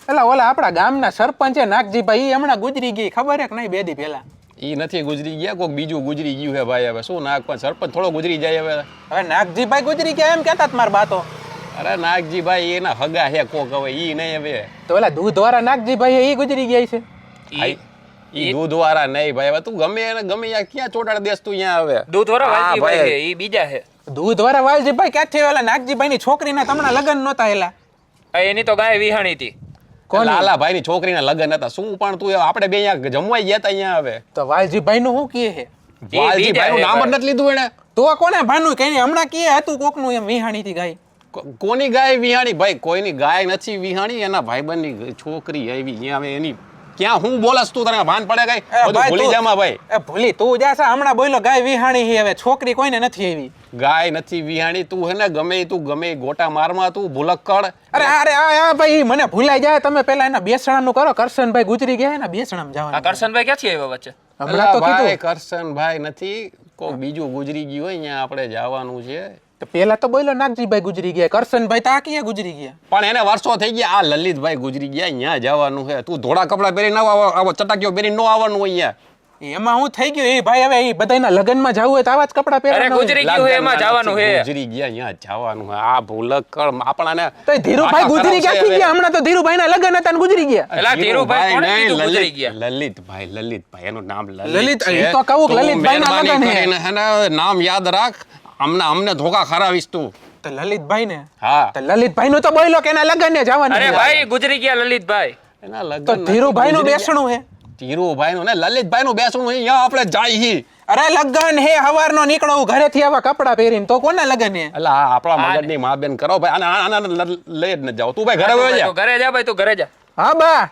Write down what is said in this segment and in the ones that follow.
એટલે ઓલા આપણા ગામના સરપંચ નાગજીભાઈ હમણાં ગુજરી ગઈ ખબર હે કે નહીં? 2 દી પહેલા ઈ નથી ગુજરી ગયા, કોક બીજું ગુજરી ગયું હે ભાઈ. હવે શું નાગ પણ સરપંચ થોડો ગુજરી જાય હવે નાગજીભાઈ ગુજરી ગયા એમ કહેતા મારા બાતો. અરે નાગજીભાઈ એના હગા હે કોક, હવે ઈ નહીં હવે તો ઓલા દૂધવાળા નાગજીભાઈ એ ગુજરી ગયા છે. ઈ દૂધવાળા નહીં ભાઈ. હવે તું ગમે એને ગમે યા ક્યાં ચોટાડ દેસ તું અહીંયા હવે દૂધવાળા વાલજીભાઈ છે, ઈ બીજા છે. દૂધવાળા વાલજીભાઈ ક્યાંથી? ઓલા નાગજીભાઈ ની છોકરીના તમને લગ્ન નહોતા એલા? એની તો ગાય વિહાણી હતી. લાલાભાઈ ની છોકરીના લગ્ન હતા. શું પણ તું આપણે બે અહીંયા જમવા ગયા હતા અહીંયા હવે. તો વાલજીભાઈ નું શું કહે છે? વાલજીભાઈ નું નામ જ નથી લીધું એને. તો કોને ભાનું કઈ હમણાં કહે હતું કોકનું એમ વિહાણી હતી ગાય. કોની ગાય વિહાણી? ભાઈ કોઈની ગાય નથી વિહાણી, એના ભાઈબંધની છોકરી આવી અહીંયા. હવે એની ક્યાં હું બોલસ તું? તને ભાન પડે કઈ? બધું ભૂલી જામાં ભાઈ. ભૂલી તું જા હમણાં બોલો ગાય વિહાણી છે. હવે છોકરી કોઈને નથી આવી. ગાય નથી વિહાણી. તું હે ને ગમે ગોટા મારમાં તું ભૂલક્કડ. અરે ભાઈ મને ભૂલાઈ જાય. તમે પેલા એના બેસણાનું કરો. કરશનભાઈ ગુજરી ગયા એના બેસણામાં જવાનું. કરશનભાઈ ક્યાંથી આવ્યા વચ્ચે? હમણાં તો કીધું કરશનભાઈ નથી, કોઈ બીજું ગુજરી ગયું હોય અહીંયા આપણે જવાનું છે. તો પેલા તો બોલો નાગજીભાઈ ગુજરી ગયા. કરશનભાઈ તો આ ક્યાં ગુજરી ગયા? પણ એને વર્ષો થઈ ગયા. આ લલિતભાઈ ગુજરી ગયા, અહીંયા જવાનું છે. તું ધોળા કપડા પહેરી ન આવો, ચટાકીઓ પહેરી ન આવવાનું અહીંયા. એમાં હું થઈ ગયું એ ભાઈ? હવે એ બધાના લગ્નમાં જવું હોય તો આવા જ કપડા પહેરવાના. ગુજરી ગયું હોય એમાં જવાનું છે. ગુજરી ગયા અહીંયા જવાનું છે. આ ભૂલક્કડ આપણાને તો ધીરુભાઈ ગુજરી ક્યાંથી ગયા? હમણાં તો ધીરુભાઈના લગ્ન હતા ને ગુજરી ગયા. એલા ધીરુભાઈ કોણે કીધું ગુજરી ગયા? લલિતભાઈ એનું નામ લલિત. એ તો કહું લલિતભાઈના લગ્ન છે. નામ યાદ રાખ. અમને ધોકા ખરાવીશ તું. તો લલિતભાઈ ને? હા, તો લલિતભાઈ નું તો બોલો કે એના લગ્ન ને જવાનું. અરે ભાઈ ગુજરી ગયા લલિતભાઈ. એના લગ્ન તો ધીરુભાઈ નું બેસણું હે. ધીરુભાઈ નું ને લલિતભાઈ નું બેસણું અહીંયા આપણે જાય હી. અરે લગ્ન હે, હવારનો નીકળો ઘરેથી આવા કપડા પહેરીને. તો કોના લગ્ન હે? એટલે આપણા મગજની માં બેન કરો ભાઈ. આના લઈ જ ન જાવ. તું ભાઈ ઘરે વયો જા. ઘરે જા ભાઈ, તું ઘરે જા. હા બા,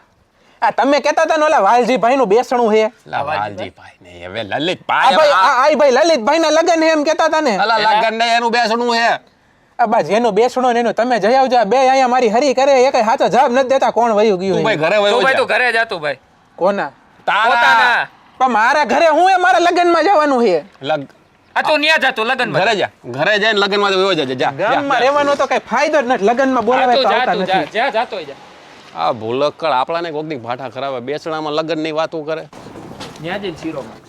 આ તમે કહેતા હતા ને ઓલા વાલજીભાઈ નું બેસણું હે. વાલજીભાઈ ને હવે લલિતભાઈ. ભાઈ લલિતભાઈ ના લગ્ન હે એમ કહેતા હતા ને? અલા લગન ને એનું બેસણું હે. આ બા જેનું બેસણું ને એનું તમે જઈ આવજો. બે અહીંયા મારી હરી કરે, એક સાચો જવાબ નથી દેતા. કોણ વયું ગયું? તું ભાઈ ઘરે વયો જા. તું ઘરે જા તું ભાઈ. કોના? પોતાના. પણ મારા ઘરે હું એ મારા લગ્ન માં જવાનું છે. આ તું ન્યા જા, તું લગ્ન માં ઘરે જા. ઘરે જઈને લગ્ન માં વયો જા. જા ગામમાં રહેવાનો તો કઈ ફાયદો જ નથી. લગ્ન માં બોલાવે તો આવતા નથી. જા જાતો જા. આ ભૂલક્કડ આપણાને કોક દી ભાઠા ખરાબ બેસણામાં લગ્ન ની વાતો કરે. ન્યા જઈને શીરો માં